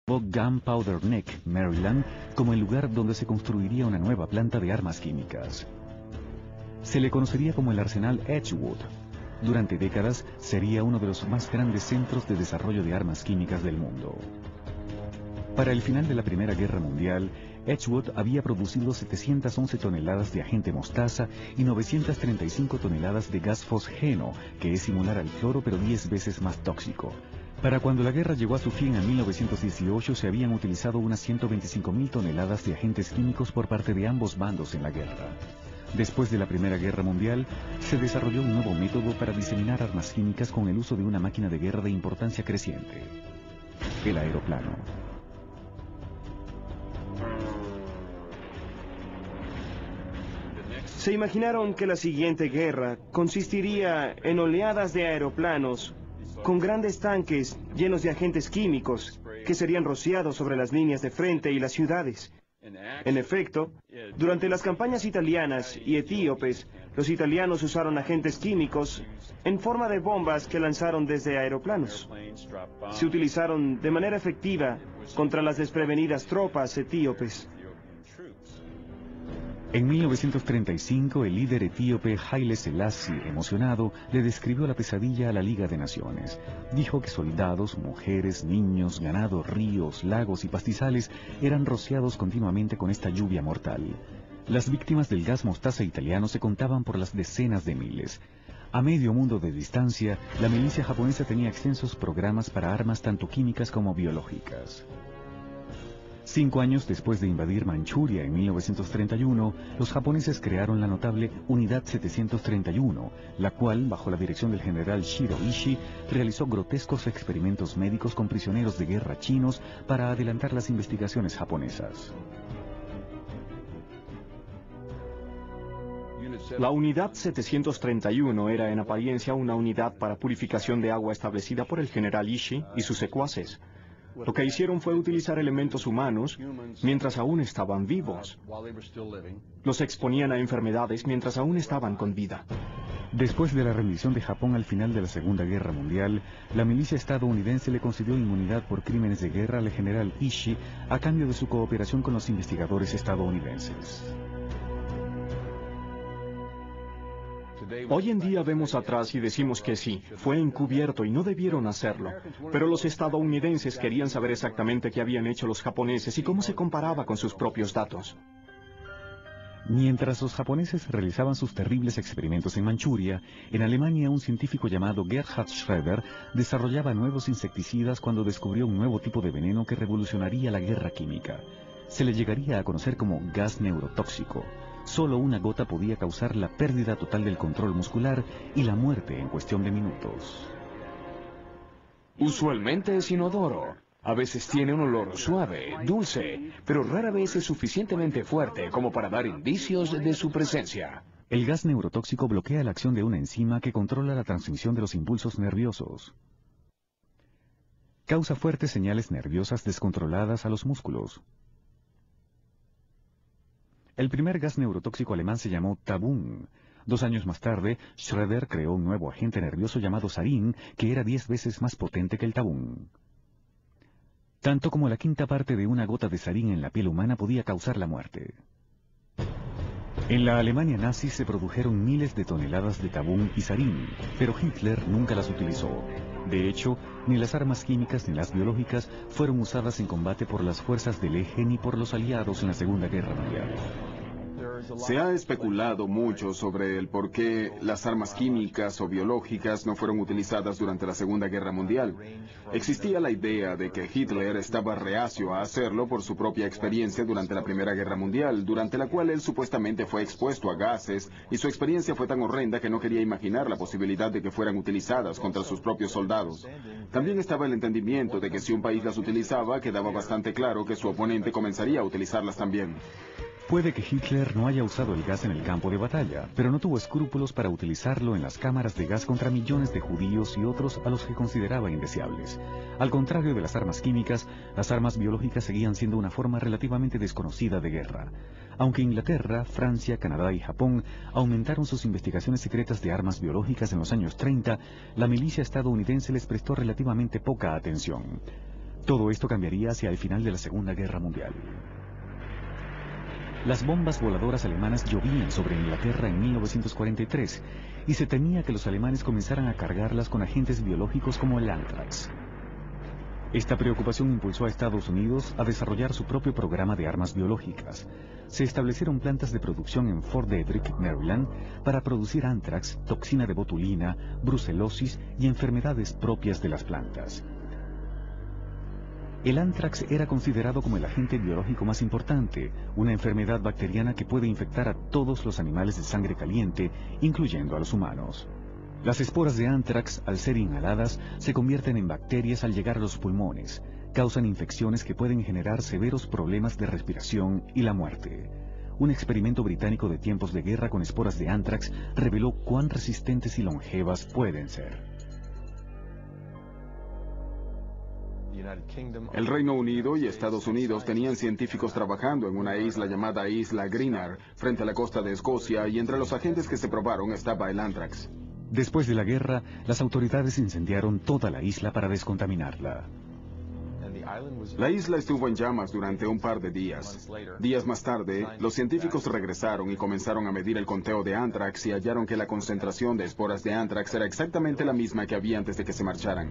Gunpowder Neck, Maryland, como el lugar donde se construiría una nueva planta de armas químicas. Se le conocería como el Arsenal Edgewood. Durante décadas sería uno de los más grandes centros de desarrollo de armas químicas del mundo. Para el final de la Primera Guerra Mundial, Edgewood había producido 711 toneladas de agente mostaza y 935 toneladas de gas fosgeno, que es similar al cloro pero 10 veces más tóxico. Para cuando la guerra llegó a su fin en 1918 se habían utilizado unas 125.000 toneladas de agentes químicos por parte de ambos bandos en la guerra. Después de la Primera Guerra Mundial, se desarrolló un nuevo método para diseminar armas químicas con el uso de una máquina de guerra de importancia creciente: el aeroplano. Se imaginaron que la siguiente guerra consistiría en oleadas de aeroplanos con grandes tanques llenos de agentes químicos que serían rociados sobre las líneas de frente y las ciudades. En efecto, durante las campañas italianas y etíopes, los italianos usaron agentes químicos en forma de bombas que lanzaron desde aeroplanos. Se utilizaron de manera efectiva contra las desprevenidas tropas etíopes. En 1935, el líder etíope Haile Selassie, emocionado, le describió la pesadilla a la Liga de Naciones. Dijo que soldados, mujeres, niños, ganado, ríos, lagos y pastizales eran rociados continuamente con esta lluvia mortal. Las víctimas del gas mostaza italiano se contaban por las decenas de miles. A medio mundo de distancia, la milicia japonesa tenía extensos programas para armas tanto químicas como biológicas. 5 años después de invadir Manchuria en 1931, los japoneses crearon la notable Unidad 731, la cual, bajo la dirección del general Shiro Ishii, realizó grotescos experimentos médicos con prisioneros de guerra chinos para adelantar las investigaciones japonesas. La Unidad 731 era en apariencia una unidad para purificación de agua establecida por el general Ishii y sus secuaces. Lo que hicieron fue utilizar elementos humanos mientras aún estaban vivos. Los exponían a enfermedades mientras aún estaban con vida. Después de la rendición de Japón al final de la Segunda Guerra Mundial, la milicia estadounidense le concedió inmunidad por crímenes de guerra al general Ishii a cambio de su cooperación con los investigadores estadounidenses. Hoy en día vemos atrás y decimos que sí, fue encubierto y no debieron hacerlo. Pero los estadounidenses querían saber exactamente qué habían hecho los japoneses y cómo se comparaba con sus propios datos. Mientras los japoneses realizaban sus terribles experimentos en Manchuria, en Alemania un científico llamado Gerhard Schroeder desarrollaba nuevos insecticidas cuando descubrió un nuevo tipo de veneno que revolucionaría la guerra química. Se le llegaría a conocer como gas neurotóxico. Solo una gota podía causar la pérdida total del control muscular y la muerte en cuestión de minutos. Usualmente es inodoro. A veces tiene un olor suave, dulce, pero rara vez es suficientemente fuerte como para dar indicios de su presencia. El gas neurotóxico bloquea la acción de una enzima que controla la transmisión de los impulsos nerviosos. Causa fuertes señales nerviosas descontroladas a los músculos. El primer gas neurotóxico alemán se llamó Tabun. 2 años más tarde, Schroeder creó un nuevo agente nervioso llamado Sarin, que era 10 veces más potente que el Tabun. Tanto como la quinta parte de una gota de sarín en la piel humana podía causar la muerte. En la Alemania nazi se produjeron miles de toneladas de tabún y sarín, pero Hitler nunca las utilizó. De hecho, ni las armas químicas ni las biológicas fueron usadas en combate por las fuerzas del Eje ni por los aliados en la Segunda Guerra Mundial. Se ha especulado mucho sobre el por qué las armas químicas o biológicas no fueron utilizadas durante la Segunda Guerra Mundial. Existía la idea de que Hitler estaba reacio a hacerlo por su propia experiencia durante la Primera Guerra Mundial, durante la cual él supuestamente fue expuesto a gases, y su experiencia fue tan horrenda que no quería imaginar la posibilidad de que fueran utilizadas contra sus propios soldados. También estaba el entendimiento de que si un país las utilizaba, quedaba bastante claro que su oponente comenzaría a utilizarlas también. Puede que Hitler no haya usado el gas en el campo de batalla, pero no tuvo escrúpulos para utilizarlo en las cámaras de gas contra millones de judíos y otros a los que consideraba indeseables. Al contrario de las armas químicas, las armas biológicas seguían siendo una forma relativamente desconocida de guerra. Aunque Inglaterra, Francia, Canadá y Japón aumentaron sus investigaciones secretas de armas biológicas en los años 30, la milicia estadounidense les prestó relativamente poca atención. Todo esto cambiaría hacia el final de la Segunda Guerra Mundial. Las bombas voladoras alemanas llovían sobre Inglaterra en 1943 y se temía que los alemanes comenzaran a cargarlas con agentes biológicos como el anthrax. Esta preocupación impulsó a Estados Unidos a desarrollar su propio programa de armas biológicas. Se establecieron plantas de producción en Fort Detrick, Maryland, para producir anthrax, toxina de botulina, brucelosis y enfermedades propias de las plantas. El anthrax era considerado como el agente biológico más importante, una enfermedad bacteriana que puede infectar a todos los animales de sangre caliente, incluyendo a los humanos. Las esporas de anthrax, al ser inhaladas, se convierten en bacterias al llegar a los pulmones, causan infecciones que pueden generar severos problemas de respiración y la muerte. Un experimento británico de tiempos de guerra con esporas de anthrax reveló cuán resistentes y longevas pueden ser. El Reino Unido y Estados Unidos tenían científicos trabajando en una isla llamada Isla Greenar, frente a la costa de Escocia, y entre los agentes que se probaron estaba el anthrax. Después de la guerra, las autoridades incendiaron toda la isla para descontaminarla. La isla estuvo en llamas durante un par de días. Días más tarde, los científicos regresaron y comenzaron a medir el conteo de anthrax y hallaron que la concentración de esporas de anthrax era exactamente la misma que había antes de que se marcharan.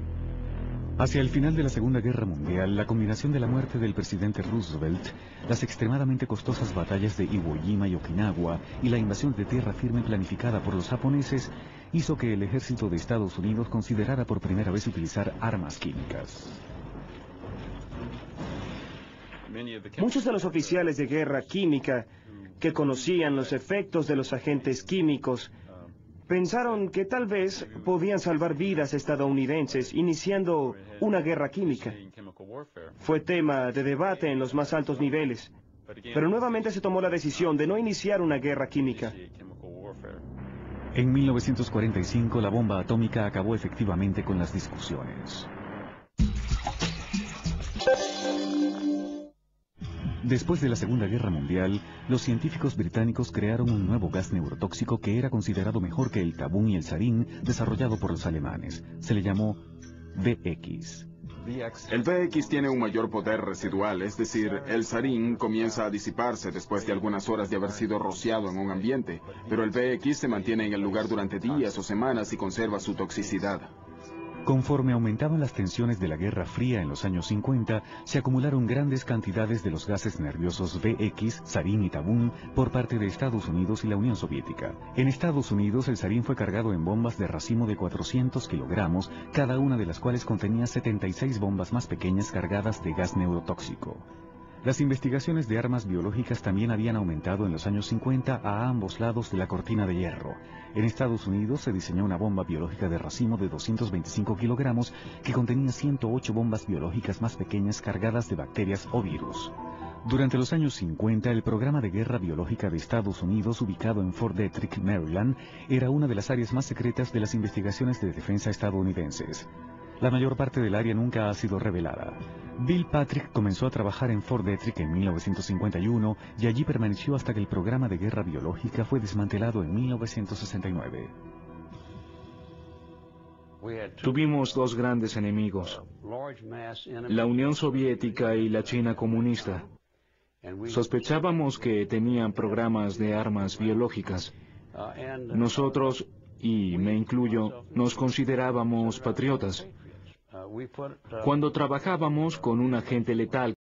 Hacia el final de la Segunda Guerra Mundial, la combinación de la muerte del presidente Roosevelt, las extremadamente costosas batallas de Iwo Jima y Okinawa y la invasión de tierra firme planificada por los japoneses hizo que el ejército de Estados Unidos considerara por primera vez utilizar armas químicas. Muchos de los oficiales de guerra química que conocían los efectos de los agentes químicos pensaron que tal vez podían salvar vidas estadounidenses iniciando una guerra química. Fue tema de debate en los más altos niveles, pero nuevamente se tomó la decisión de no iniciar una guerra química. En 1945, la bomba atómica acabó efectivamente con las discusiones. Después de la Segunda Guerra Mundial, los científicos británicos crearon un nuevo gas neurotóxico que era considerado mejor que el tabún y el sarín desarrollado por los alemanes. Se le llamó VX. El VX tiene un mayor poder residual, es decir, el sarín comienza a disiparse después de algunas horas de haber sido rociado en un ambiente, pero el VX se mantiene en el lugar durante días o semanas y conserva su toxicidad. Conforme aumentaban las tensiones de la Guerra Fría en los años 50, se acumularon grandes cantidades de los gases nerviosos VX, sarín y tabún por parte de Estados Unidos y la Unión Soviética. En Estados Unidos, el sarín fue cargado en bombas de racimo de 400 kilogramos, cada una de las cuales contenía 76 bombas más pequeñas cargadas de gas neurotóxico. Las investigaciones de armas biológicas también habían aumentado en los años 50 a ambos lados de la cortina de hierro. En Estados Unidos se diseñó una bomba biológica de racimo de 225 kilogramos que contenía 108 bombas biológicas más pequeñas cargadas de bacterias o virus. Durante los años 50, el programa de guerra biológica de Estados Unidos, ubicado en Fort Detrick, Maryland, era una de las áreas más secretas de las investigaciones de defensa estadounidenses. La mayor parte del área nunca ha sido revelada. Bill Patrick comenzó a trabajar en Fort Detrick en 1951 y allí permaneció hasta que el programa de guerra biológica fue desmantelado en 1969. Tuvimos dos grandes enemigos, la Unión Soviética y la China comunista. Sospechábamos que tenían programas de armas biológicas. Nosotros, y me incluyo, nos considerábamos patriotas. Cuando trabajábamos con un agente letal